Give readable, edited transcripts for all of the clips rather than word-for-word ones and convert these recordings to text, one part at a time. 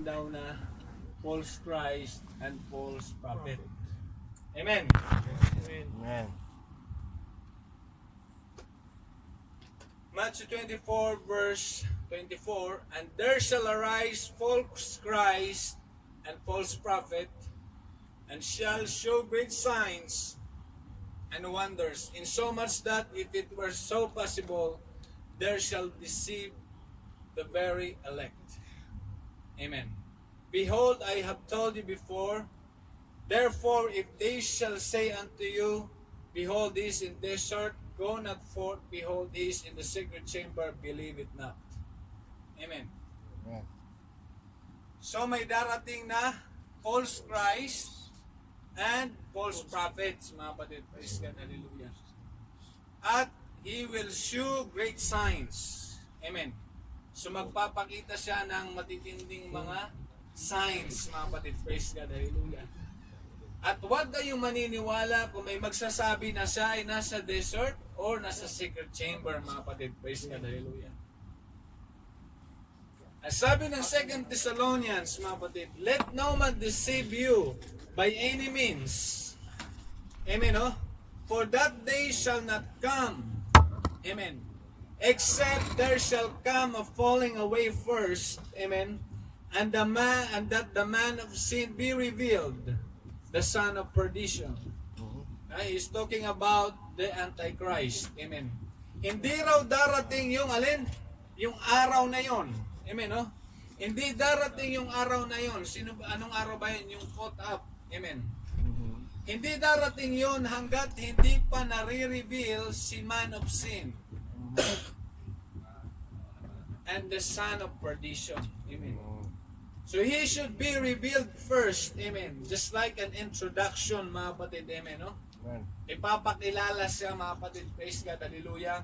darating daw na false Christ and false prophet. Amen. Amen. Matthew 24 verse 24, and there shall arise false Christ and false prophet, and shall show great signs and wonders, insomuch that if it were so possible, there shall deceive the very elect. Amen. Behold, I have told you before. Therefore, if they shall say unto you, behold, he is in desert, go not forth, behold, he is in the secret chamber, believe it not. Amen. Amen. So may darating na false Christ and false prophets, mga kapatid. Praise God, hallelujah. At he will shew great signs. Amen. So magpapakita siya ng matitinding mga signs, mga kapatid. Praise God, hallelujah. At huwag kayong maniniwala kung may magsasabi na siya ay nasa desert or nasa secret chamber, mga kapatid. Praise God, hallelujah. As sabi ng 2 Thessalonians, mga kapatid, let no man deceive you by any means. Amen, oh? For that day shall not come. Amen. Except there shall come a falling away first. Amen. And that the man of sin be revealed, the son of perdition. He's talking about the Antichrist. Amen. Hindi raw darating yung alin? Yung araw na yon. Amen, no? Hindi darating yung araw na yon. Anong araw ba yun? Yung caught up. Amen. Hindi darating yon hanggat hindi pa nare-reveal si man of sin. And the son of perdition. Amen. So he should be revealed first. Amen. Just like an introduction, mga kapatid. Amen, no? Amen. Ipapakilala siya, mga kapatid. Praise God, hallelujah.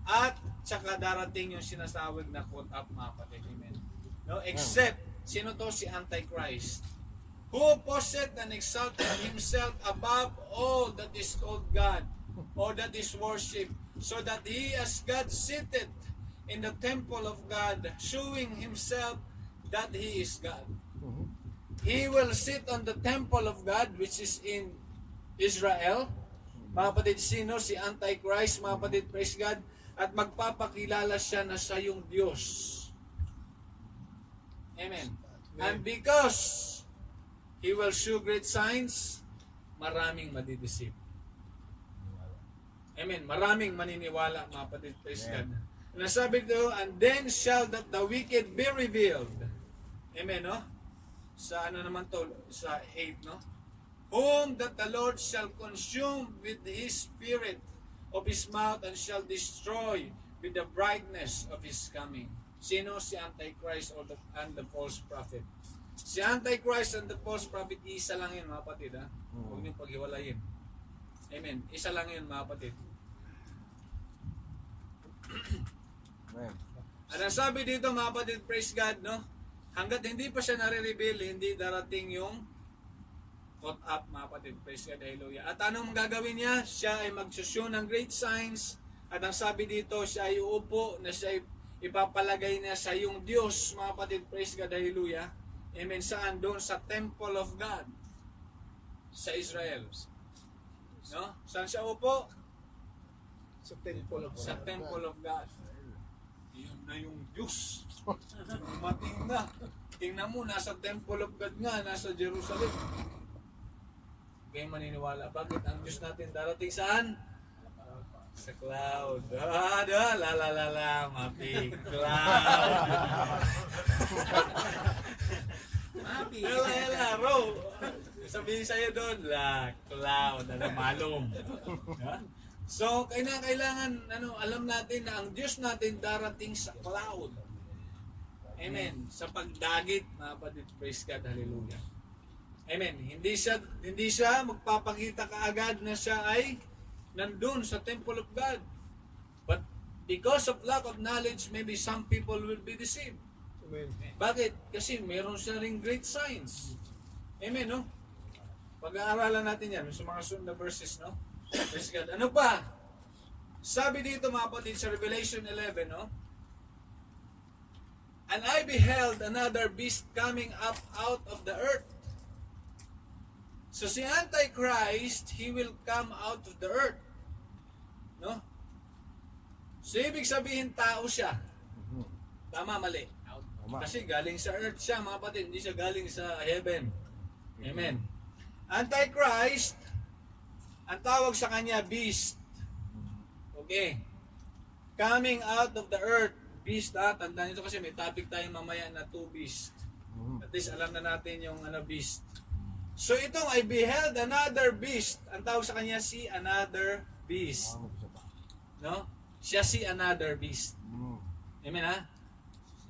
At saka darating yung sinasawag na caught up, mga kapatid. Amen. No? Except, sino to? Si Antichrist. Who possessed and exalted himself above all that is called God, or that is worshipped, so that he as God seated in the temple of God, showing himself that he is God. He will sit on the temple of God, which is in Israel. Mga kapatid, sino? Si Antichrist, mga kapatid, praise God. At magpapakilala siya na siya yung Diyos. Amen. And because he will show great signs, maraming madideceive. Amen. Maraming maniniwala, mga kapatid, praise God. Nasabi ko, and then shall that the wicked be revealed. Amen, no? Sa ano naman to? Sa 8, no? Whom that the Lord shall consume with his spirit of his mouth and shall destroy with the brightness of his coming. Sino? Si Antichrist and the false prophet. Si Antichrist and the false prophet, isa lang yun, mga kapatid, ha? Huwag niyong paghiwalayin. Amen. Isa lang yun, mga kapatid. Amen. At ang sabi dito, mga kapatid, praise God, no? Hanggat hindi pa siya nare-reveal, hindi darating yung caught up, mga kapatid, praise God, hallelujah. At anong gagawin niya? Siya ay magsushow ng great signs. At ang sabi dito, siya ay uupo, na siya ay ipapalagay niya sa yung Diyos, mga kapatid, praise God, hallelujah. Amen. Saan? Doon sa temple of God sa Israel. No? Saan siya upo? Sa temple of God. Sa temple of God. Yun na yung Diyos. Mating na. Tingnan mo, nasa temple of God nga, nasa Jerusalem. Kayo maniniwala. Bakit ang Diyos natin darating saan? Sa cloud. Mapi. Cloud. Mapi. Ro. Sabihin sa'yo doon, cloud. Malum. So, kailangan alam natin na ang Diyos natin darating sa cloud. Amen. Sa pagdagit, mga kapatid, praise God, hallelujah. Amen. Hindi siya magpapakita kaagad na siya ay nandun sa temple of God. But because of lack of knowledge, maybe some people will be deceived. Amen. Bakit? Kasi meron siya ring great signs. Amen, no? Pag-aaralan natin yan sa mga sunod na verses, no? Praise God. Ano pa? Sabi dito, mga kapatid, sa Revelation 11, no? And I beheld another beast coming up out of the earth. So si Antichrist, he will come out of the earth. No? So ibig sabihin tao siya. Tama, mali. Tama. Kasi galing sa earth siya, mga kapatid, hindi siya galing sa heaven. Amen. Antichrist, ang tawag sa kanya, beast. Okay. Coming out of the earth. Beast, tandaan nito kasi may topic tayo mamaya na two beast. At least alam na natin yung beast. So itong I beheld another beast. Ang tawag sa kanya si another beast. No? Siya si another beast. Amen ha?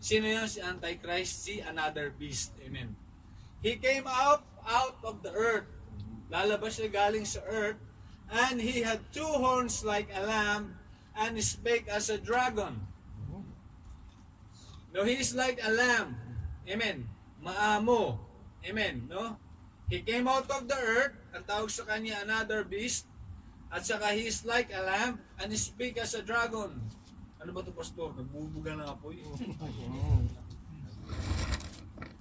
Sino yun si Antichrist? Si another beast. Amen. He came out of the earth. Lalabas siya galing sa earth. And he had two horns like a lamb and spake as a dragon. No, he is like a lamb. Amen. Maamo. Amen. No? He came out of the earth, ang tawag sa kanya another beast, at saka he is like a lamb, and he speak as a dragon. Ano ba ito, pastor? Nagbubuga na apoy.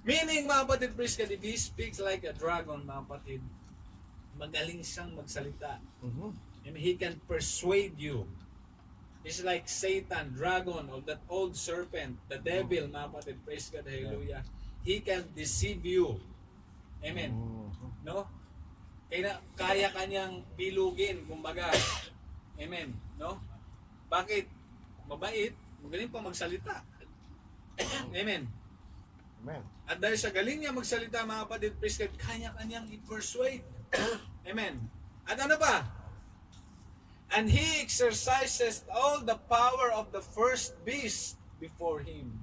Meaning, mga kapatid, praise God, if he speaks like a dragon, mga kapatid, magaling siyang magsalita. And he can persuade you. He's like Satan, dragon, of that old serpent, the devil, mga kapatid, praise God, hallelujah. He can deceive you. Amen. No? Kaya kanyang bilugin, kumbaga. Amen. No? Bakit? Mabait, magaling pa magsalita. Amen. Amen. At dahil sa galing niya magsalita, mga kapatid, praise God, kaya kanyang i-persuade. Amen. At ano pa? And he exercises all the power of the first beast before him.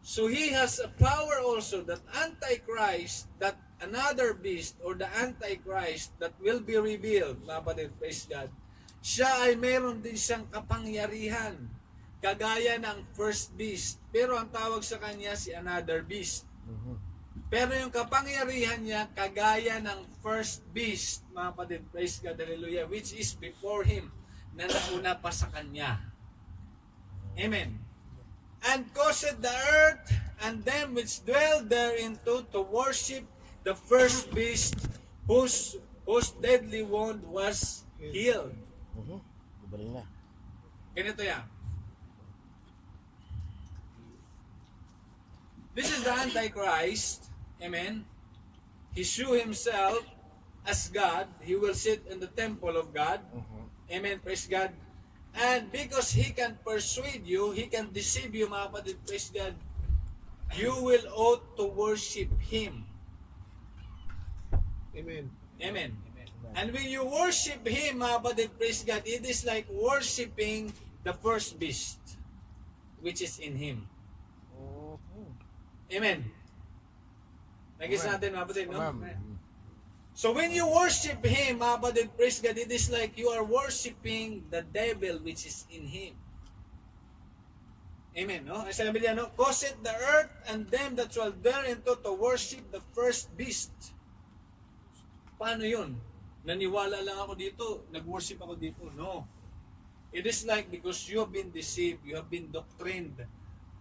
So he has a power also that Antichrist, that another beast or the Antichrist that will be revealed, mga kapatid, praise God, siya ay meron din siyang kapangyarihan, kagaya ng first beast. Pero ang tawag sa kanya si another beast. Pero yung kapangyarihan niya, kagaya ng first beast, mga kapatid, praise God, hallelujah, which is before him, na nauna pa sa kanya. Amen. And caused the earth and them which dwell thereinto to worship the first beast whose deadly wound was healed. Galing na. Ganito yan. This is the Antichrist. Amen. He shew himself as God. He will sit in the temple of God. Amen. Praise God. And because he can persuade you, he can deceive you, mga kapatid, praise God, you will ought to worship him. Amen. Amen. And when you worship him, mga kapatid, praise God, it is like worshiping the first beast, which is in him. Amen. Nagis natin, mga kapatid, no? So when you worship him, mga kapatid, praise God, it is like you are worshiping the devil which is in him. Amen, no? Ay sabi niya, no? Caused the earth and them that dwell thereinto to worship the first beast. Paano yun? Naniwala lang ako dito, nag-worship ako dito. No. It is like because you have been deceived, you have been doctrined.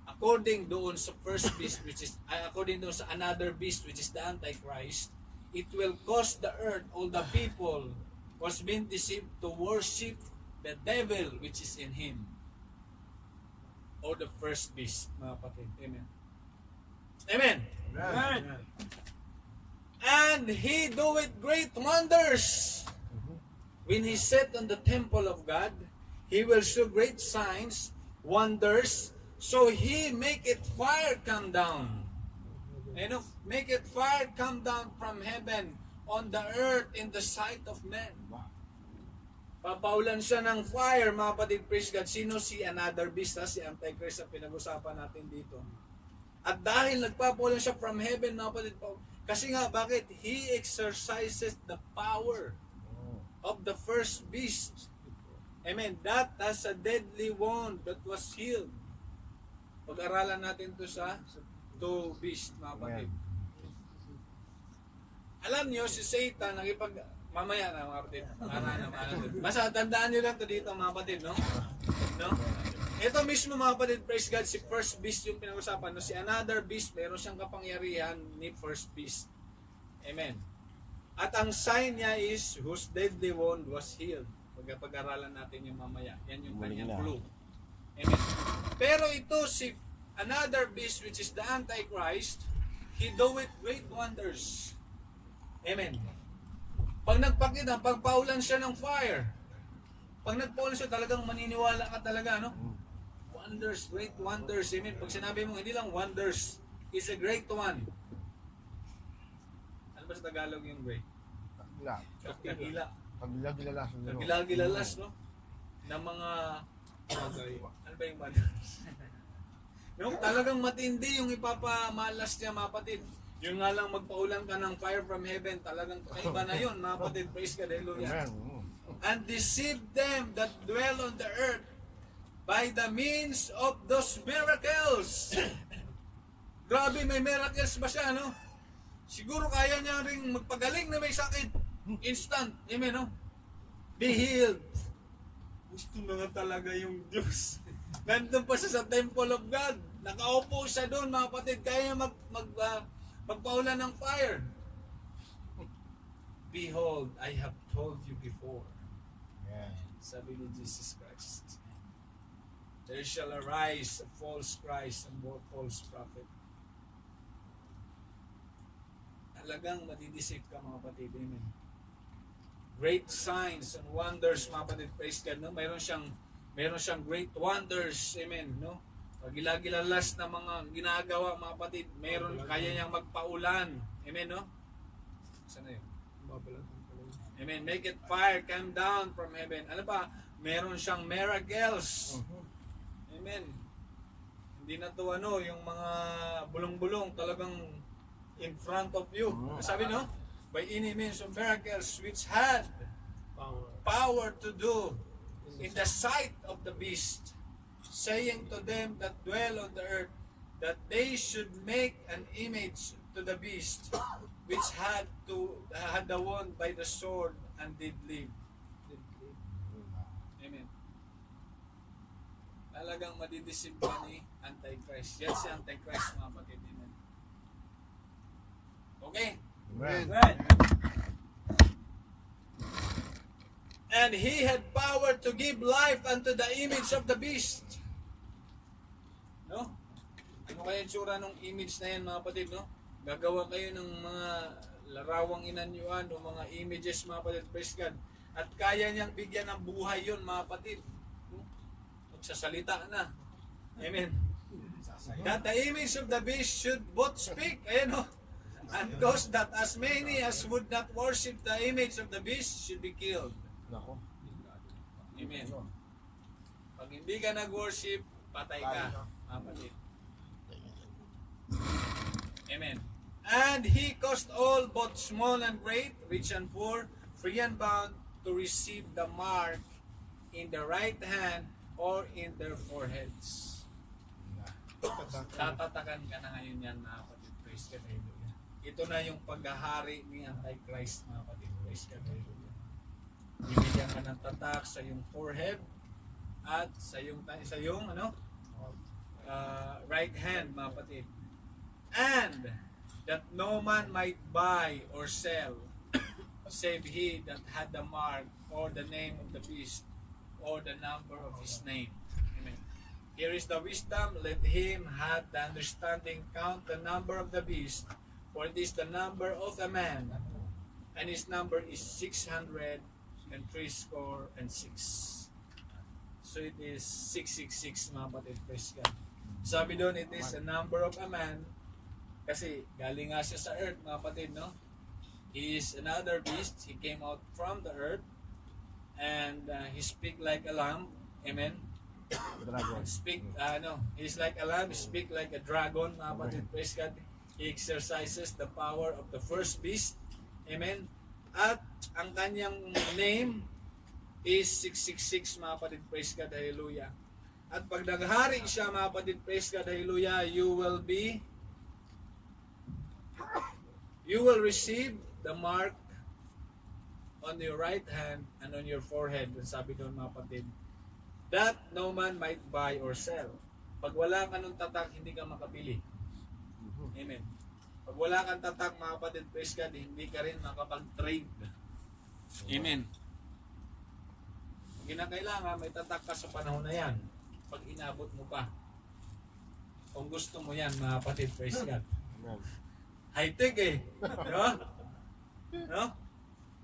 According doon sa first beast, which is, according doon sa another beast, which is the Antichrist, it will cause the earth, all the people was being deceived to worship the devil which is in him. Or the first beast, mga kapatid. Amen. Amen. Amen. And he doeth great wonders. When he sat on the temple of God, he will show great signs, wonders, so he maketh fire come down. Make it fire come down from heaven on the earth in the sight of men. Papaulan siya ng fire, mga kapatid, praise God. Sino si another beast, si Antichrist ang pinag-usapan natin dito. At dahil nagpapaulan siya from heaven, mga kapatid, kasi nga, bakit? He exercises the power of the first beast. Amen. That has a deadly wound that was healed. Pag-aralan natin to sa two beast, mga kapatid. Alam nyo, si Satan, mamaya na, mga kapatid. Basta tandaan nyo lang to dito, mga kapatid, no? No? Ito mismo mga kapatid, praise God, si first beast yung pinag-usapan. No? Si another beast, meron siyang kapangyarihan ni first beast. Amen. At ang sign niya is, whose deadly wound was healed. Pag-aralan natin yung mamaya. Yan yung kanyang clue. Amen. Pero ito si another beast, which is the Antichrist, he doeth great wonders. Amen. Pag nagpakita, pagpaulan siya ng fire, pag nagpaulan siya, talagang maniniwala ka talaga, no? Wonders, great wonders. Amen. Pag sinabi mo, hindi lang wonders, is a great one. Ano ba sa Tagalog yung great? Pagla. Kakila. Pagla-gilalas. Kakila-gilalas, no? Na mga, ano ba yung wonders? No, talagang matindi yung ipapamalas niya, mga kapatid. Yun nga lang magpaulan ka ng fire from heaven, talagang kakaiba na yun, mga kapatid. Praise God, hallelujah. And deceive them that dwell on the earth by the means of those miracles. Grabe, may miracles ba siya, no? Siguro kaya niya ring magpagaling na may sakit. Instant. Amen, no? Be healed. Gusto na nga talaga yung Diyos. Nandun pa siya sa temple of God. Nakaupo siya doon, mga kapatid. Kaya magpaulan ng fire. Behold, I have told you before. Yeah. Sabi ni Jesus Christ. There shall arise a false Christ and more false prophet. Talagang madidisip ka, mga kapatid. Amen. Great signs and wonders, mga kapatid. Praise God. No? Meron siyang great wonders. Amen. No? Pagila-gilalas na mga ginagawa, mga kapatid. Kaya niyang magpaulan. Amen. No? Saan na yun? Amen. Make it fire come down from heaven. Ano pa? Meron siyang miracles. Amen. Hindi na to yung mga bulong-bulong talagang in front of you. Sabi no? By any means of miracles which had power to do in the sight of the beast, saying to them that dwell on the earth that they should make an image to the beast which had the wound by the sword and did live. Amen. Talagang madidisip ka ni Antichrist. Yan si Antichrist, mga kapatid. Amen. Okay? Amen. And he had power to give life unto the image of the beast. No? Ano kaya yung tsura ng image na yan, mga kapatid, no? Gagawa kayo ng mga larawang inanyuan o mga images, mga kapatid, praise God. At kaya niyang bigyan ng buhay yun, mga kapatid. Magsasalita na. Amen. That the image of the beast should both speak, ayan o. And those that as many as would not worship the image of the beast should be killed. Nako. Amen. Pag hindi ka nag-worship, patay ka, mga kapatid. Amen. And he caused all, both small and great, rich and poor, free and bound, to receive the mark in the right hand or in their foreheads. Tatatakan ka na ngayon yan, mga kapatid. Praise God, hallelujah. Ito na yung paghahari ni Antichrist, mga kapatid. Praise God, hallelujah. Bibigyan ka ng tatak sa iyong forehead at sa iyong right hand, mga kapatid. And that no man might buy or sell save he that had the mark or the name of the beast or the number of his name. Amen. Here is the wisdom. Let him have the understanding count the number of the beast, for it is the number of a man, and his number is 666. So it is 666, mga kapatid. Praise God. Sabi doon, it is a number of a man. Kasi galing nga siya sa earth, mga kapatid, no? He is another beast. He came out from the earth. And he speak like a lamb. Amen? Dragon. He's like a lamb. He speak like a dragon, mga kapatid. Praise God. He exercises the power of the first beast. Amen? At ang kanyang name is 666, mga kapatid. Praise God. Hallelujah. At pag naghari siya, mga kapatid, praise God. Hallelujah. You will receive the mark on your right hand and on your forehead. And sabi doon, mga kapatid, that no man might buy or sell. Pag wala ka ng tatak, hindi ka makabili. Amen. Pag wala kang tatak, mga kapatid, praise God, hindi ka rin makapag-trade. Amen. Ang kinakailangan, may tatak ka sa panahon na yan. Pag inabot mo pa. Kung gusto mo yan, mga kapatid, praise God. Amen. High-tech eh. No? No?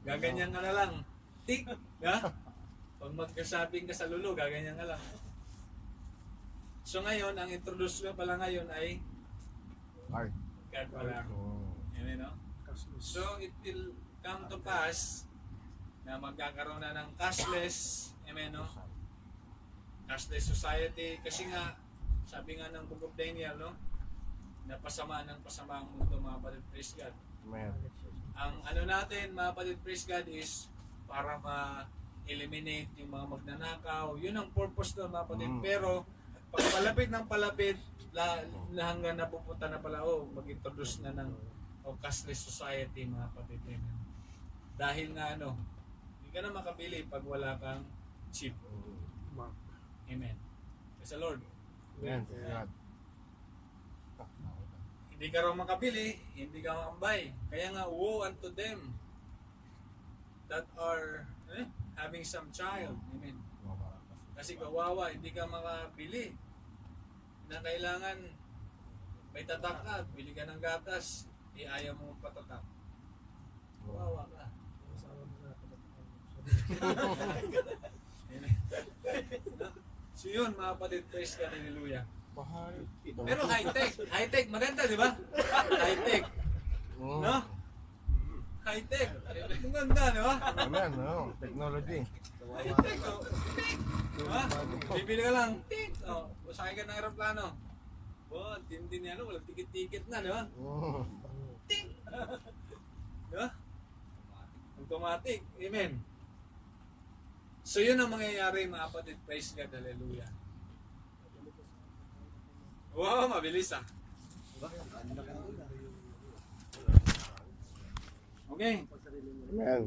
Gaganyan ka na lang. Tik. No? Pag magkasabing ka sa lulo, gaganyan ka lang. So ngayon, ang introduce ko pala ngayon ay Ay. God pala. Oh. Amen, no? So it will come to pass na magkakaroon na ng cashless, amen, no? Cashless society. Kasi nga, sabi nga ng Book of Daniel, no? Napasama ng pasama ang mundo, mga kapatid, praise God. Amen. Ang ano natin, mga kapatid, praise God, is para ma-eliminate yung mga magnanakaw. Yun ang purpose doon, mga kapatid. Pero, pag palapit ng palapit, hanggang napupunta na pala, mag-introduce na ng cashless society, mga kapatid. Amen. Dahil nga hindi ka na makabili pag wala kang chip. Amen. Praise the Lord. Amen. God. Hindi ka raw makabili, hindi ka makambay. Kaya nga, woe unto them that are having some child. Amen. Kasi kawawa, hindi ka makabili. Na kailangan may tatak ka, bili ka ng gatas, ayaw mo patatak. Kawawa ka. Amen. So yun, mga kapatid, praise God, hallelujah. Bahal. Pero high-tech, maganda, di ba? High-tech, no? High-tech, maganda, di ba? Amen. No. Technology. High-tech, ha? Bibili ka lang, tik, sakay ka ng aeroplano. Tindi niya, walang tikit-tikit na, di ba? Oh. Tik! Di ba? Automatic, amen. So yun ang mangyayari, mga kapatid, praise God, hallelujah. Wow, mabilis ah. Okay. Amen.